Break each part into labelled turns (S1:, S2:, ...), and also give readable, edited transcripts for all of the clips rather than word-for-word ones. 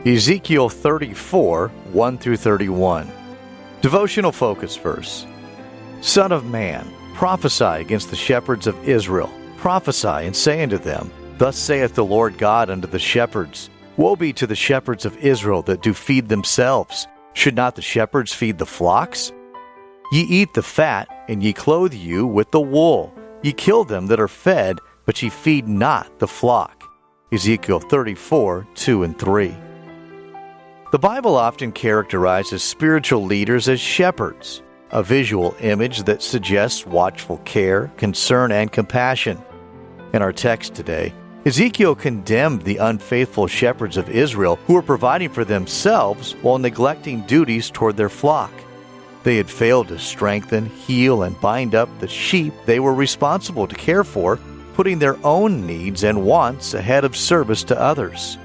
S1: Ezekiel 34, 1 through 31. Devotional focus verse. Son of man, prophesy against the shepherds of Israel. Prophesy and say unto them, Thus saith the Lord God unto the shepherds, Woe be to the shepherds of Israel that do feed themselves. Should not the shepherds feed the flocks? Ye eat the fat, and ye clothe you with the wool. Ye kill them that are fed, but ye feed not the flock. Ezekiel 34, 2 and 3. The Bible often characterizes spiritual leaders as shepherds, a visual image that suggests watchful care, concern, and compassion. In our text today, Ezekiel condemned the unfaithful shepherds of Israel who were providing for themselves while neglecting duties toward their flock. They had failed to strengthen, heal, and bind up the sheep they were responsible to care for, putting their own needs and wants ahead of service to others.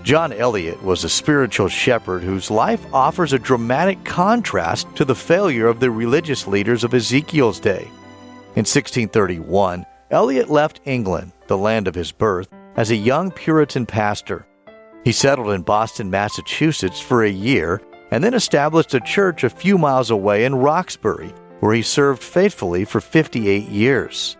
S1: John Eliot was a spiritual shepherd whose life offers a dramatic contrast to the failure of the religious leaders of Ezekiel's day. In 1631, Eliot left England, the land of his birth, as a young Puritan pastor. He settled in Boston, Massachusetts for a year and then established a church a few miles away in Roxbury, where he served faithfully for 58 years.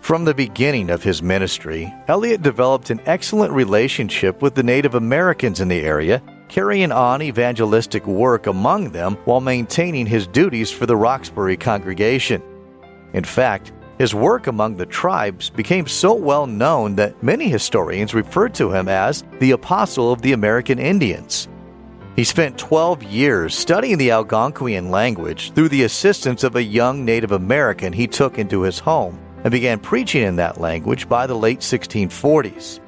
S1: From the beginning of his ministry, Eliot developed an excellent relationship with the Native Americans in the area, carrying on evangelistic work among them while maintaining his duties for the Roxbury congregation. In fact, his work among the tribes became so well known that many historians refer to him as the Apostle of the American Indians. He spent 12 years studying the Algonquian language through the assistance of a young Native American he took into his home, and began preaching in that language by the late 1640s.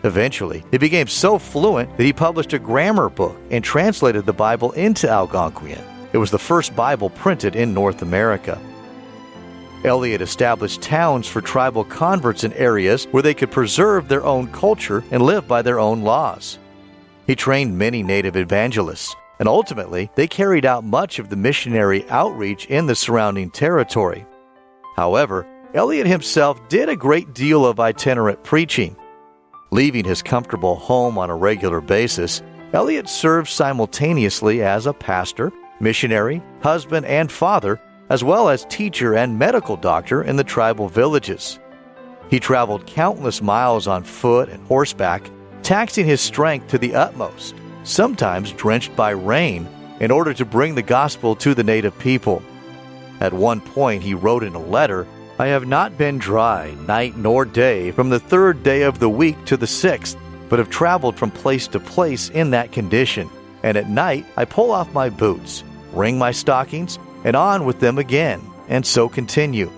S1: Eventually, he became so fluent that he published a grammar book and translated the Bible into Algonquian. It was the first Bible printed in North America. Eliot established towns for tribal converts in areas where they could preserve their own culture and live by their own laws. He trained many native evangelists, and ultimately they carried out much of the missionary outreach in the surrounding territory. However, Eliot himself did a great deal of itinerant preaching. Leaving his comfortable home on a regular basis, Eliot served simultaneously as a pastor, missionary, husband, and father, as well as teacher and medical doctor in the tribal villages. He traveled countless miles on foot and horseback, taxing his strength to the utmost, sometimes drenched by rain, in order to bring the gospel to the native people. At one point he wrote in a letter, I have not been dry night nor day from the 3rd day of the week to the 6th, but have traveled from place to place in that condition. And at night I pull off my boots, wring my stockings, and on with them again, and so continue.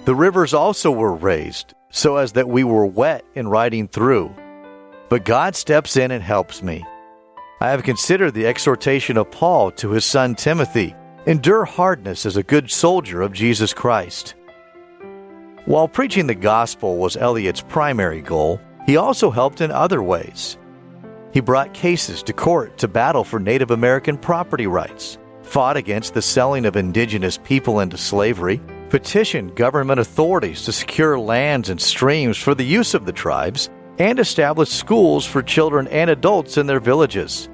S1: The rivers also were raised, so as that we were wet in riding through. But God steps in and helps me. I have considered the exhortation of Paul to his son Timothy, endure hardness as a good soldier of Jesus Christ. While preaching the gospel was Eliot's primary goal, he also helped in other ways. He brought cases to court to battle for Native American property rights, fought against the selling of indigenous people into slavery, petitioned government authorities to secure lands and streams for the use of the tribes, and established schools for children and adults in their villages.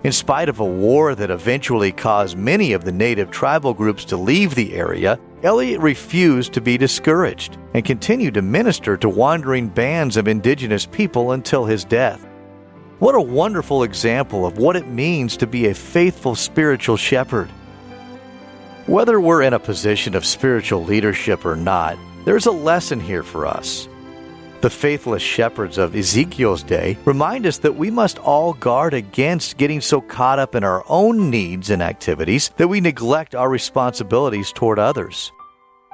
S1: In spite of a war that eventually caused many of the native tribal groups to leave the area, Eliot refused to be discouraged and continued to minister to wandering bands of indigenous people until his death. What a wonderful example of what it means to be a faithful spiritual shepherd. Whether we're in a position of spiritual leadership or not, there's a lesson here for us. The faithless shepherds of Ezekiel's day remind us that we must all guard against getting so caught up in our own needs and activities that we neglect our responsibilities toward others.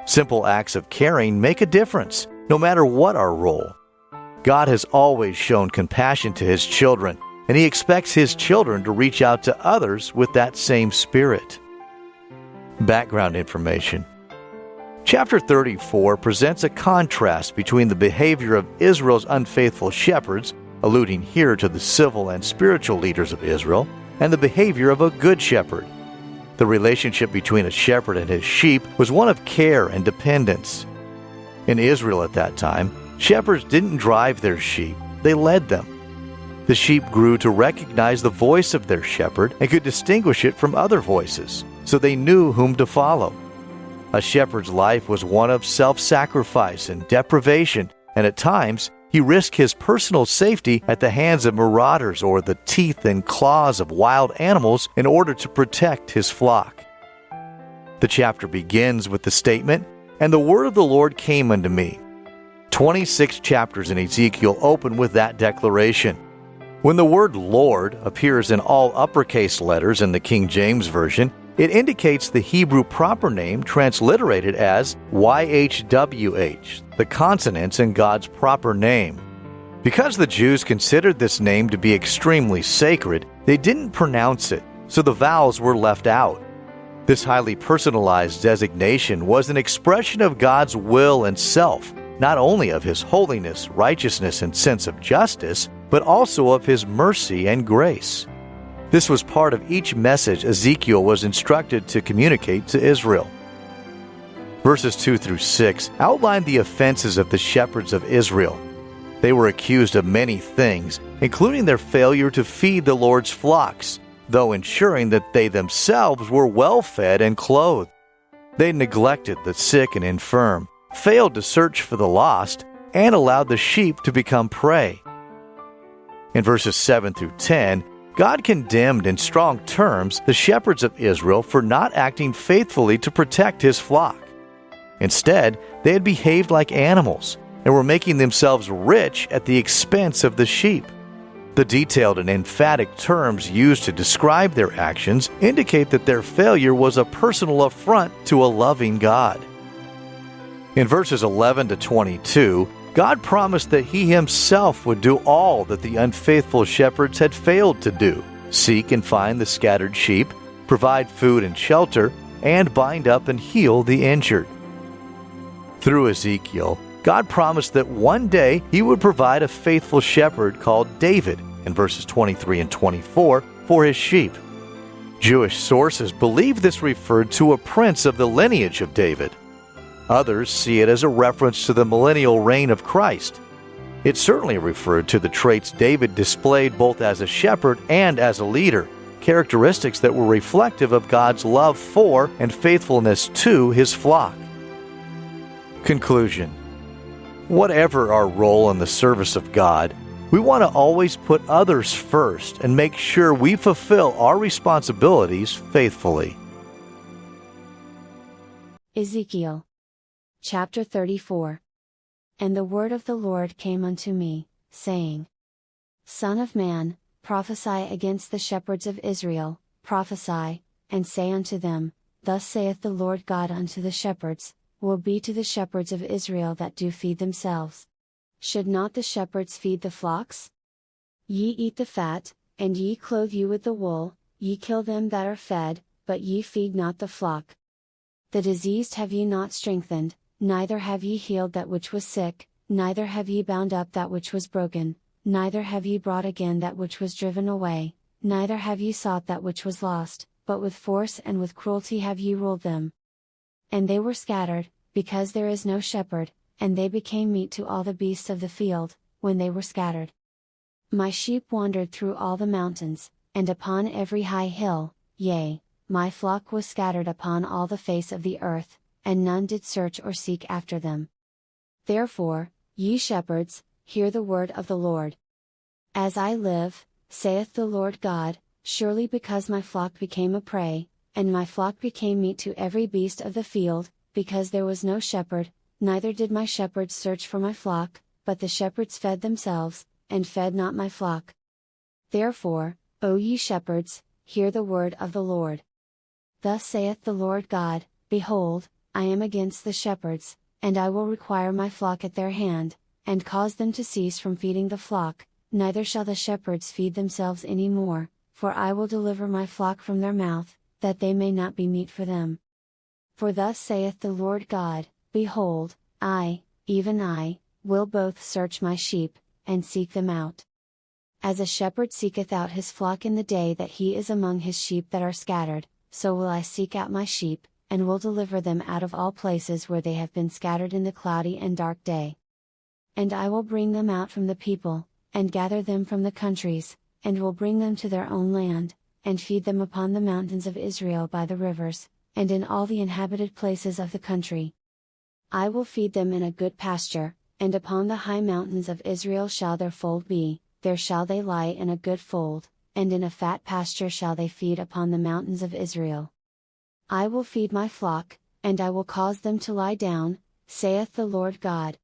S1: Simple acts of caring make a difference, no matter what our role. God has always shown compassion to His children, and He expects His children to reach out to others with that same spirit. Background information. Chapter 34 presents a contrast between the behavior of Israel's unfaithful shepherds, alluding here to the civil and spiritual leaders of Israel, and the behavior of a good shepherd. The relationship between a shepherd and his sheep was one of care and dependence. In Israel at that time, shepherds didn't drive their sheep, they led them. The sheep grew to recognize the voice of their shepherd and could distinguish it from other voices, so they knew whom to follow. A shepherd's life was one of self-sacrifice and deprivation, and at times he risked his personal safety at the hands of marauders or the teeth and claws of wild animals in order to protect his flock. The chapter begins with the statement, "And the word of the Lord came unto me." 26 chapters in Ezekiel open with that declaration. When the word Lord appears in all uppercase letters in the King James Version, it indicates the Hebrew proper name transliterated as YHWH, the consonants in God's proper name. Because the Jews considered this name to be extremely sacred, they didn't pronounce it, so the vowels were left out. This highly personalized designation was an expression of God's will and self, not only of His holiness, righteousness, and sense of justice, but also of His mercy and grace. This was part of each message Ezekiel was instructed to communicate to Israel. Verses 2 through 6 outline the offenses of the shepherds of Israel. They were accused of many things, including their failure to feed the Lord's flocks, though ensuring that they themselves were well fed and clothed. They neglected the sick and infirm, failed to search for the lost, and allowed the sheep to become prey. In verses 7 through 10, God condemned in strong terms the shepherds of Israel for not acting faithfully to protect His flock. Instead, they had behaved like animals and were making themselves rich at the expense of the sheep. The detailed and emphatic terms used to describe their actions indicate that their failure was a personal affront to a loving God. In verses 11 to 22, God promised that He Himself would do all that the unfaithful shepherds had failed to do: seek and find the scattered sheep, provide food and shelter, and bind up and heal the injured. Through Ezekiel, God promised that one day He would provide a faithful shepherd called David, in verses 23 and 24, for His sheep. Jewish sources believe this referred to a prince of the lineage of David. Others see it as a reference to the millennial reign of Christ. It certainly referred to the traits David displayed both as a shepherd and as a leader, characteristics that were reflective of God's love for and faithfulness to His flock. Conclusion: whatever our role in the service of God, we want to always put others first and make sure we fulfill our responsibilities faithfully.
S2: Ezekiel Chapter 34. And the word of the Lord came unto me, saying, Son of man, prophesy against the shepherds of Israel, prophesy, and say unto them, Thus saith the Lord God unto the shepherds, Woe be to the shepherds of Israel that do feed themselves. Should not the shepherds feed the flocks? Ye eat the fat, and ye clothe you with the wool, ye kill them that are fed, but ye feed not the flock. The diseased have ye not strengthened, neither have ye healed that which was sick, neither have ye bound up that which was broken, neither have ye brought again that which was driven away, neither have ye sought that which was lost, but with force and with cruelty have ye ruled them. And they were scattered, because there is no shepherd, and they became meat to all the beasts of the field, when they were scattered. My sheep wandered through all the mountains, and upon every high hill, yea, my flock was scattered upon all the face of the earth, and none did search or seek after them. Therefore, ye shepherds, hear the word of the Lord. As I live, saith the Lord God, surely because my flock became a prey, and my flock became meat to every beast of the field, because there was no shepherd, neither did my shepherds search for my flock, but the shepherds fed themselves, and fed not my flock. Therefore, O ye shepherds, hear the word of the Lord. Thus saith the Lord God, Behold, I am against the shepherds, and I will require my flock at their hand, and cause them to cease from feeding the flock, neither shall the shepherds feed themselves any more, for I will deliver my flock from their mouth, that they may not be meat for them. For thus saith the Lord God, Behold, I, even I, will both search my sheep, and seek them out. As a shepherd seeketh out his flock in the day that he is among his sheep that are scattered, so will I seek out my sheep, and will deliver them out of all places where they have been scattered in the cloudy and dark day. And I will bring them out from the people, and gather them from the countries, and will bring them to their own land, and feed them upon the mountains of Israel by the rivers, and in all the inhabited places of the country. I will feed them in a good pasture, and upon the high mountains of Israel shall their fold be, there shall they lie in a good fold, and in a fat pasture shall they feed upon the mountains of Israel. I will feed my flock, and I will cause them to lie down, saith the Lord God.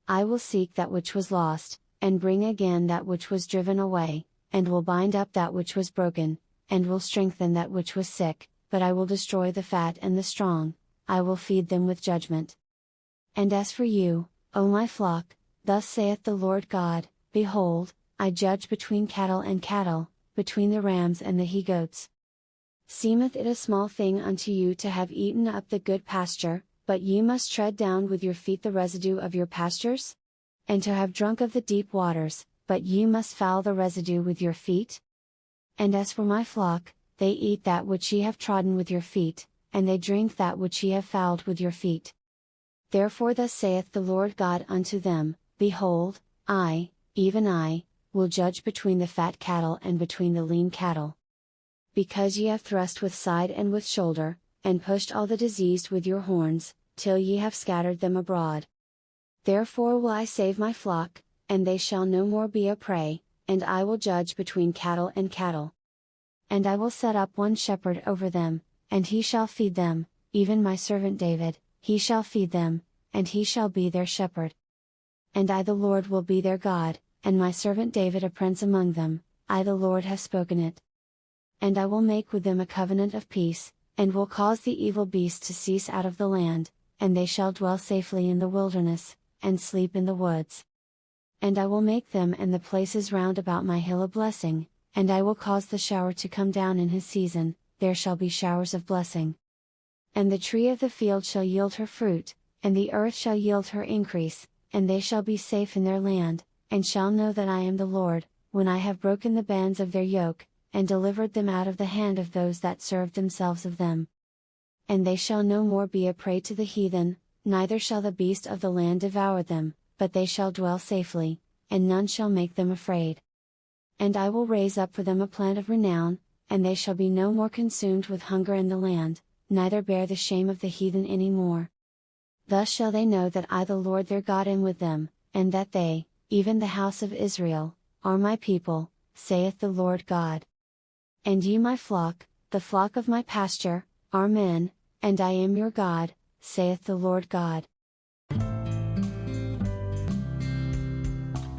S2: I will seek that which was lost, and bring again that which was driven away, and will bind up that which was broken, and will strengthen that which was sick, but I will destroy the fat and the strong, I will feed them with judgment. And as for you, O my flock, thus saith the Lord God, behold, I judge between cattle and cattle, between the rams and the he-goats. Seemeth it a small thing unto you to have eaten up the good pasture, but ye must tread down with your feet the residue of your pastures? And to have drunk of the deep waters, but ye must foul the residue with your feet? And as for my flock, they eat that which ye have trodden with your feet, and they drink that which ye have fouled with your feet. Therefore thus saith the Lord God unto them, Behold, I, even I, will judge between the fat cattle and between the lean cattle. Because ye have thrust with side and with shoulder, and pushed all the diseased with your horns, till ye have scattered them abroad. Therefore will I save my flock, and they shall no more be a prey, and I will judge between cattle and cattle. And I will set up one shepherd over them, and he shall feed them, even my servant David, he shall feed them, and he shall be their shepherd. And I the Lord will be their God, and my servant David a prince among them, I the Lord have spoken it. And I will make with them a covenant of peace, and will cause the evil beast to cease out of the land, and they shall dwell safely in the wilderness, and sleep in the woods. And I will make them and the places round about my hill a blessing, and I will cause the shower to come down in his season, there shall be showers of blessing. And the tree of the field shall yield her fruit, and the earth shall yield her increase, and they shall be safe in their land, and shall know that I am the Lord, when I have broken the bands of their yoke, and delivered them out of the hand of those that served themselves of them. And they shall no more be a prey to the heathen, neither shall the beast of the land devour them, but they shall dwell safely, and none shall make them afraid. And I will raise up for them a plant of renown, and they shall be no more consumed with hunger in the land, neither bear the shame of the heathen any more. Thus shall they know that I the Lord their God am with them, and that they, even the house of Israel, are my people, saith the Lord God. And ye my flock, the flock of my pasture, are men, and I am your God, saith the Lord God.